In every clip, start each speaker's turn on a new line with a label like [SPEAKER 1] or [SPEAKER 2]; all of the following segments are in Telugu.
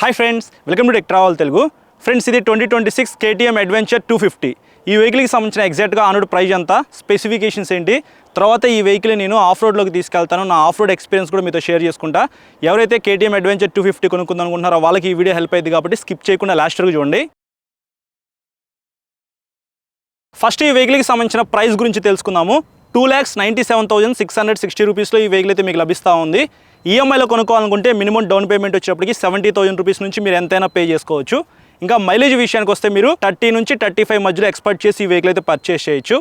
[SPEAKER 1] Hi friends, welcome to tech travel Telugu. Friends, ఇది 2026 KTM అడ్వెంచర్ 250. ఈ వెహికల్కి సంబంధించిన ఎగ్జాక్ట్గా ఆన్ రోడ్ ప్రైస్ ఎంత, స్పెసిఫికేషన్స్ ఏంటి, తర్వాత ఈ వెహికల్ నేను ఆఫ్ రోడ్లోకి తీసుకెళ్తాను, నా ఆఫ్ రోడ్ ఎక్స్పీరియన్స్ కూడా మీతో షేర్ చేసుకుంటా. ఎవరైతే KTM అడ్వెంచర్ 250 కొనుక్కుందాం అనుకుంటున్నారో వాళ్ళకి ఈ వీడియో హెల్ప్ అయ్యింది కాబట్టి స్కిప్ చేయకుండా లాస్ట్ వరకు చూడండి. ఫస్ట్ ఈ వెహికల్కి సంబంధించిన ప్రైస్ గురించి తెలుసుకుందాము. 2,97,660 రూపీస్లో ఈ వెహికల్ అయితే మీకు లభిస్తూ ఉంది. ఈఎంఐలో కొనుక్కోవాలనుకుంటే మినిమం డౌన్ పేమెంట్ వచ్చేప్పటికి 70,000 రూపీస్ నుంచి మీరు ఎంతైనా పే చేసుకోవచ్చు. ఇంకా మైలేజ్ విషయానికి వస్తే మీరు 30 నుంచి 35 మధ్యలో ఎక్స్పెక్ట్ చేసి ఈ వెహికల్ అయితే పర్చేస్ చేయొచ్చు.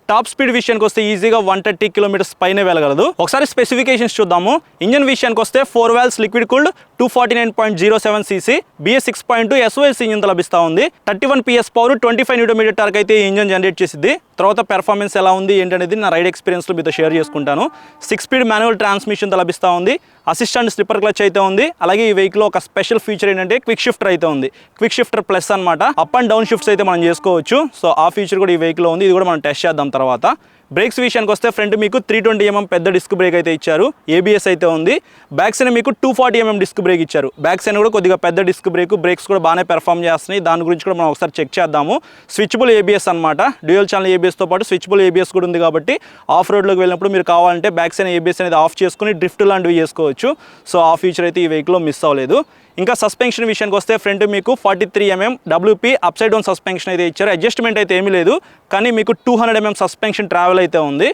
[SPEAKER 1] టాప్ స్పీడ్ విషయానికి వస్తే ఈజీగా 130 కిలోమీటర్స్ పైన వెళ్ళగలదు. ఒకసారి స్పెసిఫికేషన్స్ చూద్దాము. ఇంజన్ విషయానికి వస్తే 4 valves liquid cooled 249.07 cc BS 6.2 SOS engine లభిస్తూ ఉంది. 31 PS పవర్ 25 Nm టార్క్ అయితే ఈ ఇంజన్ జనరేట్ చేసింది. తర్వాత పెర్ఫార్మెన్స్ ఎలా ఉంది ఏంటనేది నా రైడ్ ఎక్స్పీరియన్స్లో మీతో షేర్ చేసుకుంటాను. 6 స్పీడ్ మాన్యువల్ ట్రాన్స్మిషన్తో లభిస్తూ ఉంది. అసిస్టెంట్ స్లిప్పర్ క్లచ్ అయితే ఉంది. అలాగే ఈ వెహికల్ ఒక స్పెషల్ ఫీచర్ ఏంటంటే క్విక్ షిఫ్టర్ అయితే ఉంది. క్విక్ షిఫ్టర్ ప్లస్ అనమాట. అప్ అండ్ డౌన్ షిఫ్ట్స్ అయితే మనం చేసుకోవచ్చు. సో ఆ ఫీచర్ కూడా ఈ వెహికల్లో ఉంది. ఇది కూడా మనం టెస్ట్ చేద్దాం తర్వాత. బ్రేక్స్ విషయానికి వస్తే ఫ్రంట్ మీకు 320 mm పెద్ద డిస్క్ బ్రేక్ అయితే ఇచ్చారు. ABS అయితే ఉంది. బ్యాక్ సైడ్ మీకు 240 mm డిస్క్ బ్రేక్ ఇచ్చారు. బ్యాక్ సైడ్ కూడా కొద్దిగా పెద్ద డిస్క్ బ్రేక్, బ్రేక్స్ కూడా బాగానే పెర్ఫామ్ చేస్తున్నాయి. దాని గురించి కూడా మనం ఒకసారి చెక్ చేద్దాము. స్విచబుల్ ABS అనమాట. డ్యూయల్ ఛానల్ ABSతో పాటు స్విచబుల్ ABS కూడా ఉంది కాబట్టి ఆఫ్ రోడ్లోకి వెళ్ళినప్పుడు మీరు కావాలంటే బ్యాక్ సైడ్ ABS అనేది ఆఫ్ చేసుకుని డ్రిఫ్ట్ లాంటివి చేసుకోవచ్చు. సో ఆ ఫీచర్ అయితే ఈ వెహికల్లో మిస్ అవ్వలేదు. ఇంకా సస్పెన్షన్ విషయానికి వస్తే ఫ్రంట్ మీకు 43 mm WP up side down suspension అయితే ఇచ్చారు. అడ్జస్ట్మెంట్ అయితే ఏమీ లేదు, కానీ మీకు 200 mm సస్పెన్షన్ ట్రావెల్ అయితే ఉంది.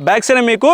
[SPEAKER 1] బ్యాక్ సైడ్ మీకు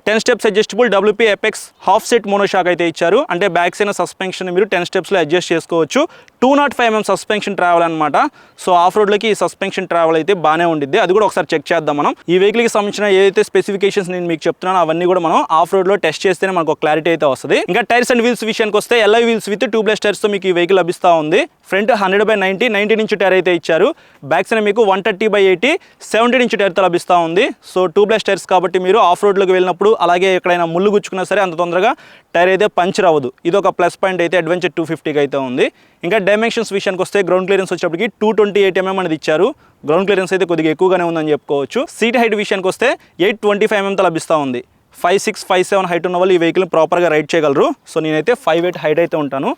[SPEAKER 1] 10 steps adjustable WP apex half set monoshock అయితే ఇచ్చారు. అంటే బ్యాక్ సైడ్ సస్పెన్షన్ మీరు 10 స్టెప్స్లో అడ్జస్ట్ చేసుకోవచ్చు. 205 mm సస్పెన్షన్ ట్రావెల్ అనమాట. సో ఆఫ్ రోడ్లోకి ఈ సస్పెన్షన్ ట్రావెల్ అయితే బాగానే ఉండిద్ది. అది కూడా ఒకసారి చెక్ చేద్దాం మనం. ఈ వెహికల్కి సంబంధించిన ఏదైతే స్పెసిఫికేషన్స్ నేను మీకు చెప్తున్నానో అవన్నీ కూడా మనం ఆఫ్ రోడ్లో టెస్ట్ చేస్తేనే మనకు ఒక క్లారిటీ అయితే వస్తుంది. ఇంకా టైర్స్ అండ్ వీల్స్ విషయానికి వస్తే LI వీల్స్ విత్ ట్యూబ్లెస్ టైర్స్తో మీకు ఈ వెహికల్ లభిస్తూ ఉంది. ఫ్రంట్ 100/90 90 ఇంచ్ టైర్ అయితే ఇచ్చారు. బ్యాక్ సైడ్ మీకు 130/80 70 ఇంచ్ టైర్తో లభిస్తూ ఉంది. సో ట్యూబ్లెస్ టైర్స్ కాబట్టి మీరు ఆఫ్ రోడ్లోకి వెళ్ళినప్పుడు అలాగే ఎక్కడైనా ముళ్ళు గుచ్చుకున్నా సరే అంత తొందరగా టైర్ అయితే పంచర్ అవ్వదు. ఇది ఒక ప్లస్ పాయింట్ అయితే అడ్వెంచర్ 250కి అయితే ఉంది. ఇంకా డైమెన్షన్స్ విషయానికి వస్తే గ్రౌండ్ క్లియరెన్స్ వచ్చేప్పటికి 228 mm అనేది ఇచ్చారు. గ్రౌండ్ క్లియరెన్స్ అయితే కొద్దిగా ఎక్కువగానే ఉందని చెప్పుకోవచ్చు. సీట్ హైట్ విషయానికి వస్తే 825 mm లభిస్తూ ఉంది. 5'6", 5'7" హైట్ ఉన్న వాళ్ళు ఈ వెహికల్ ప్రాపర్గా రైడ్ చేయగలరు. సో నేనైతే 5'8" హైట్ అయితే ఉంటాను.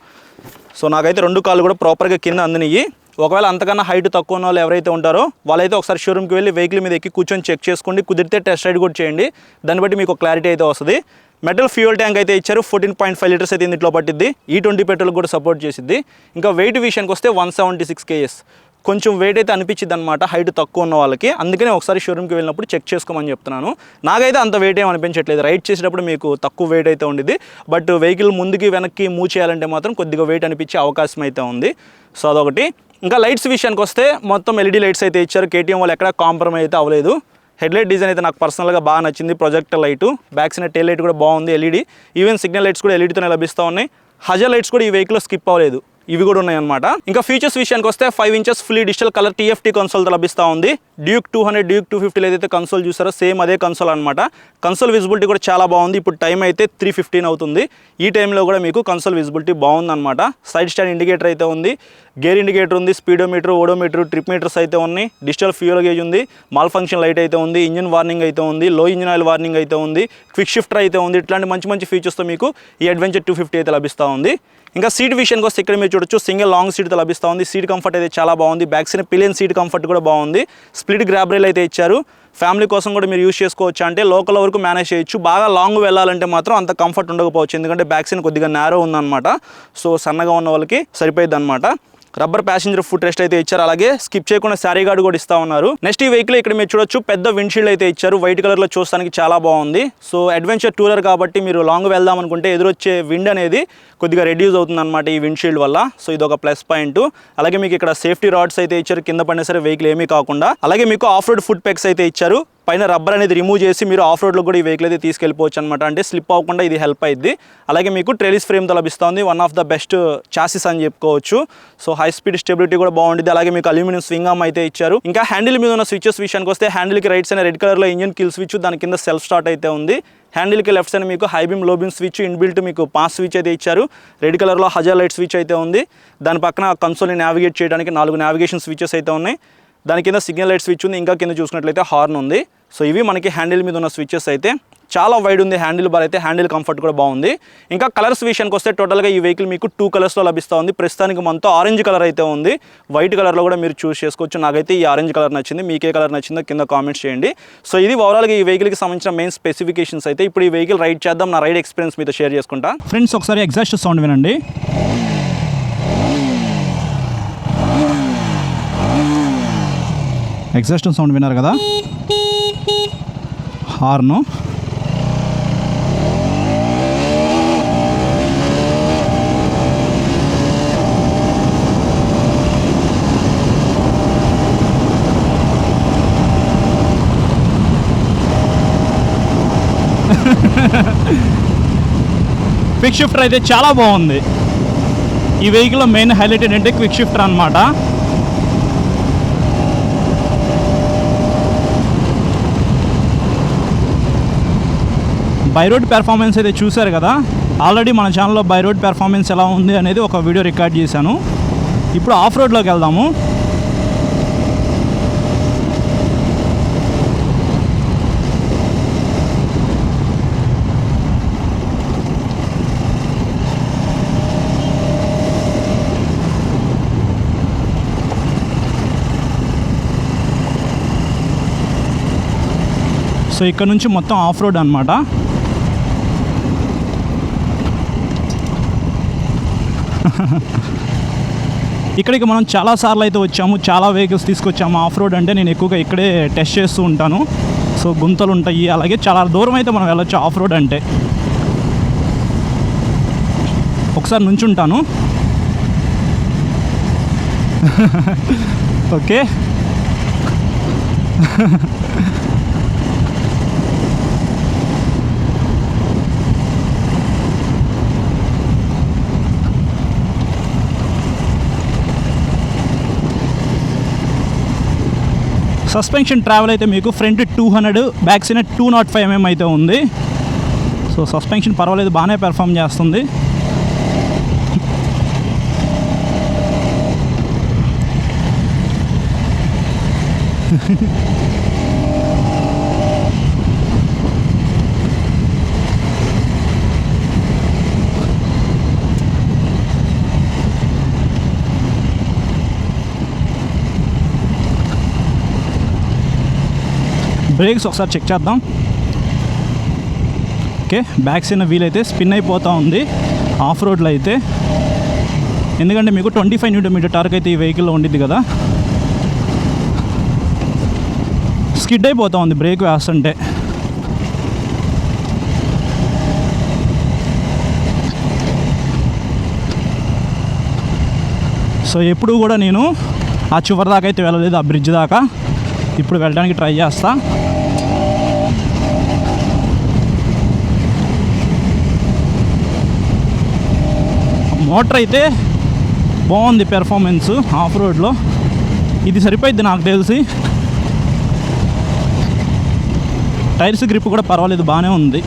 [SPEAKER 1] సో నాకైతే 2 కాళ్ళు కూడా ప్రాపర్గా కింద అందినయి. ఒకవేళ అంతకన్నా హైట్ తక్కువ ఉన్న వాళ్ళు ఎవరైతే ఉంటారో వాళ్ళైతే ఒకసారి షోరూమ్కి వెళ్ళి వెహికల్ మీద ఎక్కి కూర్చొని చెక్ చేసుకోండి. కుదిరితే టెస్ట్ రైడ్ కూడా చేయండి. దాన్ని బట్టి మీకు క్లారిటీ అయితే వస్తుంది. మెటల్ ఫ్యూయల్ ట్యాంక్ అయితే ఇచ్చారు. 14.5 లీటర్స్ అయితే ఇందులో పట్టిద్ది. E20 పెట్రోల్ కూడా సపోర్ట్ చేసిద్ది. ఇంకా వెయిట్ విషయానికి వస్తే 176 kgs. కొంచెం వెయిట్ అయితే అనిపించింది అనమాట హైట్ తక్కువ ఉన్న వాళ్ళకి. అందుకనే ఒకసారి షోరూమ్కి వెళ్ళినప్పుడు చెక్ చేసుకోమని చెప్తున్నాను. నాకైతే అంత వెయిట్ ఏం అనిపించట్లేదు. రైడ్ చేసేటప్పుడు మీకు తక్కువ వెయిట్ అయితే ఉండిద్ది. బట్ వెహికల్ ముందుకి వెనక్కి మూవ్ చేయాలంటే మాత్రం కొద్దిగా వెయిట్ అనిపించే అవకాశం అయితే ఉంది. సో అదొకటి. ఇంకా లైట్స్ విషయానికి వస్తే మొత్తం LED లైట్స్ అయితే ఇచ్చారు. KTM వాళ్ళు ఎక్కడ కాంప్రమైజ్ అయితే అవ్వలేదు. హెడ్లైట్ డిజైన్ అయితే నాకు పర్సనల్గా బాగా నచ్చింది. Projector light, back side tail light కూడా బాగుంది. LED ఈవెన్ సిగ్నల్ లైట్స్ కూడా LEDతోనే లభిస్తూ ఉన్నాయి. హజర్ లైట్స్ కూడా ఈ వెహికల్లో స్కిప్ అవ్వలేదు. ఇవి కూడా ఉన్నాయన్నమాట. ఇంకా ఫీచర్స్ విషయానికి వస్తే 5 inches fully digital colour TFT కన్సోల్తో లభిస్తూ ఉంది. డ్యూక్ 200, డ్యూక్ 250 ఏదైతే కన్సోల్ చూసారో సేమ్ అదే కన్సోల్ అనమాట. కన్సోల్ విజిబిలిటీ కూడా చాలా బాగుంది. ఇప్పుడు టైం అయితే 3:15 అవుతుంది. ఈ టైంలో కూడా మీకు కన్సోల్ విజిబిలిటీ బాగుందన్నమాట. సైడ్ స్టాండ్ ఇండికేటర్ అయితే ఉంది. గేర్ ఇండికేటర్ ఉంది. స్పీడోమీటర్, ఓడోమీటర్, ట్రిప్ మీటర్స్ అయితే ఉన్నాయి. డిజిటల్ ఫ్యూయల్ గేజ్ ఉంది. మాల్ ఫంక్షన్ లైట్ అయితే ఉంది. ఇంజిన్ వార్నింగ్ అయితే ఉంది. లో ఇంజిన్ ఆయిల్ వార్నింగ్ అయితే ఉంది. క్విక్ షిఫ్టర్ అయితే ఉంది. ఇట్లాంటి మంచి మంచి ఫీచర్స్తో మీకు ఈ అడ్వెంచర్ 250 అయితే లభిస్తూ ఉంది. ఇంకా సీట్ విషయానికి వస్తే ఇక్కడ మీరు చూడొచ్చు సింగిల్ లాంగ్ సీట్తో లభిస్తూ ఉంది. సీట్ కంఫర్ట్ అయితే చాలా బాగుంది. Back side pillion seat comfort కూడా బాగుంది. స్ప్లిట్ గ్రాబ్ రైల్ అయితే ఇచ్చారు. ఫ్యామిలీ కోసం కూడా మీరు యూజ్ చేసుకోవచ్చు. అంటే లోకల్ వరకు మేనేజ్ చేయొచ్చు. బాగా లాంగ్ వెళ్ళాలంటే మాత్రం అంత కంఫర్ట్ ఉండకపోవచ్చు. ఎందుకంటే బ్యాక్ సైడ్ కొద్దిగా నేరో ఉందన్నమాట. సో సన్నగా ఉన్న వాళ్ళకి సరిపోయింది అనమాట. రబ్బర్ ప్యాసింజర్ ఫుట్ రెస్ట్ అయితే ఇచ్చారు. అలాగే స్కిప్ చేయకుండా శారీ గార్డ్ కూడా ఇస్తా ఉన్నారు. నెక్స్ట్ ఈ వెహికల్ ఇక్కడ మీరు చూడొచ్చు పెద్ద విండ్షీల్డ్ అయితే ఇచ్చారు. వైట్ కలర్లో చూడడానికి చాలా బాగుంది. సో అడ్వెంచర్ టూరర్ కాబట్టి మీరు లాంగ్ వెళ్దాం అనుకుంటే ఎదురొచ్చే విండ్ అనేది కొద్దిగా రెడ్యూస్ అవుతుంది అనమాట ఈ విండ్షీల్డ్ వల్ల. సో ఇది ఒక ప్లస్ పాయింట్. అలాగే మీకు ఇక్కడ సేఫ్టీ రాడ్స్ అయితే ఇచ్చారు. కింద పడినా సరే వెహికల్ ఏమీ కాకుండా. అలాగే మీకు ఆఫ్ రోడ్ ఫుట్ పెక్స్ అయితే ఇచ్చారు. పైన రబ్బర్ అనేది రిమూవ్ చేసి మీరు ఆఫ్ రోడ్లో కూడా ఈ వెహికల్ అయితే తీసుకెళ్ళిపోవచ్చు అనమాట. అంటే స్లిప్ అవ్వకుండా ఇది హెల్ప్ అయ్యింది. అలాగే మీకు ట్రెలిస్ ఫ్రేమ్తో లభిస్తుంది. One of the best chassis అని చెప్పుకోవచ్చు. సో హై స్పీడ్ స్టెబిలిటీ కూడా బాగుంటుంది. అలాగే మీకు అల్యూమినియం స్వింగ్ ఆర్మ్ అయితే ఇచ్చారు. ఇంకా హ్యాండిల్ మీద ఉన్న స్విచెస్ విషయానికి వస్తే హ్యాండిల్కి రైట్ సైడ్ రెడ్ కలర్లో ఇంజిన్ కిల్ స్విచ్, దాని కింద సెల్ఫ్ స్టార్ట్ అయితే ఉంది. హ్యాండిల్కి లెఫ్ట్ సైడ్ మీకు హై బీమ్, లో బీమ్ స్విచ్, ఇన్బిల్ట్ మీకు పాస్ స్విచ్ అయితే ఇచ్చారు. రెడ్ కలర్లో హజర్ లైట్ స్విచ్ అయితే ఉంది. దాని పక్కన కన్సోల్ని నావిగేట్ చేయడానికి 4 నావిగేషన్ స్విచెస్ అయితే ఉన్నాయి. దాని కింద సిగ్నల్ లైట్ స్విచ్ ఉంది. ఇంకా కింద చూసుకున్నట్లయితే హార్న్ ఉంది. సో ఇవి మనకి హ్యాండిల్ మీద ఉన్న స్విచెస్ అయితే. చాలా వైడ్ ఉంది హ్యాండిల్ బార్ అయితే, హ్యాండిల్ కంఫర్ట్ కూడా బాగుంది. ఇంకా కలర్స్ విషయానికి వస్తే టోటల్గా ఈ వెహికల్ మీకు 2 కలర్స్లో లభిస్తూ ఉంది. ప్రస్తుతానికి మనతో ఆరెంజ్ కలర్ అయితే ఉంది, వైట్ కలర్లో కూడా మీరు చూస్ చేసుకోవచ్చు. నాకైతే ఈ ఆరెంజ్ కలర్ నచ్చింది, మీకే కలర్ నచ్చిందో కింద కామెంట్స్ చేయండి. సో ఇది ఓవరాల్గా ఈ వెహికల్కి సంబంధించిన మెయిన్ స్పెసిఫికేషన్స్ అయితే. ఇప్పుడు ఈ వెహికల్ రైడ్ చేద్దాం, నా రైడ్ ఎక్స్పీరియన్స్ మీతో షేర్ చేసుకుంటా. ఫ్రెండ్స్ ఒకసారి ఎగ్జాస్ట్ సౌండ్ వినండి. ఎగ్జాస్ట్ సౌండ్ విన్నారు కదా, హార్ను. క్విక్ షిఫ్టర్ అయితే చాలా బాగుంది. ఈ వెహికల్లో మెయిన్ హైలైట్ ఏంటంటే క్విక్ షిఫ్టర్ అనమాట. బై రోడ్ పెర్ఫార్మెన్స్ అయితే చూశారు కదా, ఆల్రెడీ మన ఛానల్లో బై రోడ్ పెర్ఫార్మెన్స్ ఎలా ఉంది అనేది ఒక వీడియో రికార్డ్ చేశాను. ఇప్పుడు ఆఫ్ రోడ్లోకి వెళ్దాము. సో ఇక్కడ నుంచి మొత్తం ఆఫ్ రోడ్ అనమాట. ఇక్కడికి మనం చాలాసార్లు అయితే వచ్చాము, చాలా వెహికల్స్ తీసుకొచ్చాము. ఆఫ్ రోడ్ అంటే నేను ఎక్కువగా ఇక్కడే టెస్ట్ చేస్తూ ఉంటాను. సో గుంతలు ఉంటాయి, అలాగే చాలా దూరం అయితే మనం వెళ్ళొచ్చు ఆఫ్ రోడ్ అంటే. ఒకసారి నుంచుంటాను. ఓకే, సస్పెన్షన్ ట్రావెల్ అయితే మీకు ఫ్రంట్ 200, బ్యాక్ సైడ్ 205 mm అయితే ఉంది. సో సస్పెన్షన్ పర్వాలేదు, బాగానే పెర్ఫామ్ చేస్తుంది. బ్రేక్స్ ఒకసారి చెక్ చేద్దాం. ఓకే, బ్యాక్ సైడ్ వీల్ అయితే స్పిన్ అయిపోతూ ఉంది ఆఫ్ రోడ్లో అయితే, ఎందుకంటే మీకు 25 Nm టార్క్ అయితే ఈ వెహికల్లో ఉండిద్ది కదా. స్కిడ్ అయిపోతూ ఉంది బ్రేక్ వేస్తుంటే. సో ఎప్పుడు కూడా నేను ఆ చివరి దాకా అయితే వెళ్ళలేదు, ఆ బ్రిడ్జ్ దాకా. ఇప్పుడు వెళ్ళడానికి ట్రై చేస్తా. మోటార్ అయితే బాగుంది పెర్ఫార్మెన్స్ ఆఫ్ రోడ్లో. ఇది సరిపోయిద్ది నాకు తెలిసి. టైర్స్ గ్రిప్ కూడా పర్వాలేదు, బాగానే ఉంది.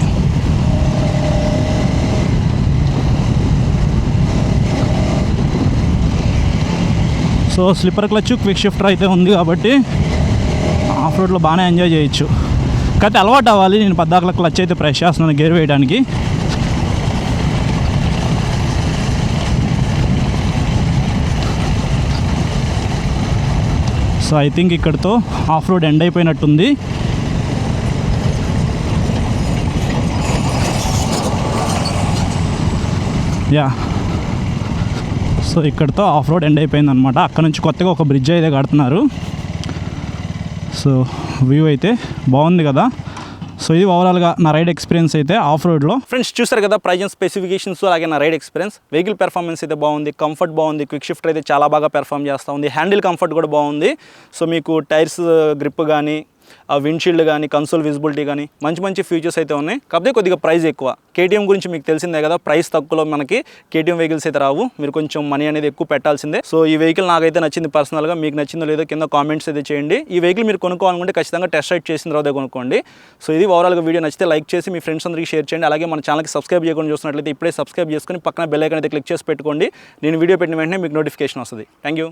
[SPEAKER 1] So slipper clutch, quick shifter అయితే ఉంది కాబట్టి ఆఫ్ రోడ్లో బాగానే ఎంజాయ్ చేయొచ్చు. కాకపోతే అలవాటు అవ్వాలి. నేను పద్దాకల క్లచ్ అయితే ప్రెస్ చేస్తున్నాను గేర్ వేయడానికి. సో ఐ థింక్ ఇక్కడితో ఆఫ్ రోడ్ ఎండ్ అయిపోయినట్టుంది. యా, సో ఇక్కడితో ఆఫ్ రోడ్ ఎండ్ అయిపోయింది అనమాట. అక్కడ నుంచి కొత్తగా ఒక బ్రిడ్జ్ అయితే కడుతున్నారు. సో వ్యూ అయితే బాగుంది కదా. సో ఇది ఓవరాల్గా నా రైడ్ ఎక్స్పీరియన్స్ అయితే ఆఫ్ రోడ్లో. ఫ్రెండ్స్ చూస్తారు కదా ప్రైజ్ అండ్ స్పెసిఫికేషన్స్, అలాగే నా రైడ్ ఎక్స్పీరియన్స్. వెహికల్ పెర్ఫార్మెన్స్ అయితే బాగుంది, కంఫర్ట్ బాగుంది, క్విక్ షిఫ్టర్ అయితే చాలా బాగా పెర్ఫామ్ చేస్తూ ఉంది, హ్యాండిల్ కంఫర్ట్ కూడా బాగుంది. సో మీకు టైర్స్ గ్రిప్ కానీ, విండ్షీల్డ్ కానీ, కన్సోల్ విజిబిలిటీ కానీ మంచి మంచి ఫీచర్స్ అయితే ఉన్నాయి. కాకపోతే కొద్దిగా ప్రైస్ ఎక్కువ. కేటీఎం గురించి మీకు తెలిసిందే కదా, ప్రైస్ తక్కువలో మనకి కేటీఎం వెహికల్స్ అయితే రావు, మీరు కొంచెం మనీ అనేది ఎక్కువ పెట్టాల్సిందే. సో ఈ వెహికల్ నాకైతే నచ్చింది పర్సనల్గా. మీకు నచ్చిందో లేదో కింద కామెంట్స్ అయితే చేయండి. ఈ వెహికల్ మీరు కొనుక్కోవాలనుకుంటే ఖచ్చితంగా టెస్ట్ రైడ్ చేసిన తర్వాత కొనుక్కోండి. సో ఇది ఓవరాల్గా వీడియో నచ్చితే లైక్ చేసి మీ ఫ్రెండ్స్ అందరికీ షేర్ చేయండి. అలాగే మన ఛానల్కి సబ్స్క్రైబ్ చేయకుండా చూస్తున్నట్లయితే ఇప్పుడే సబ్స్క్రైబ్ చేసుకొని పక్కన బెల్ ఐకాన్ అయితే క్లిక్ చేసి పెట్టుకోండి. నేను వీడియో పెట్టిన వెంటనే మీకు నోటిఫికేషన్ వస్తుంది. Thank you.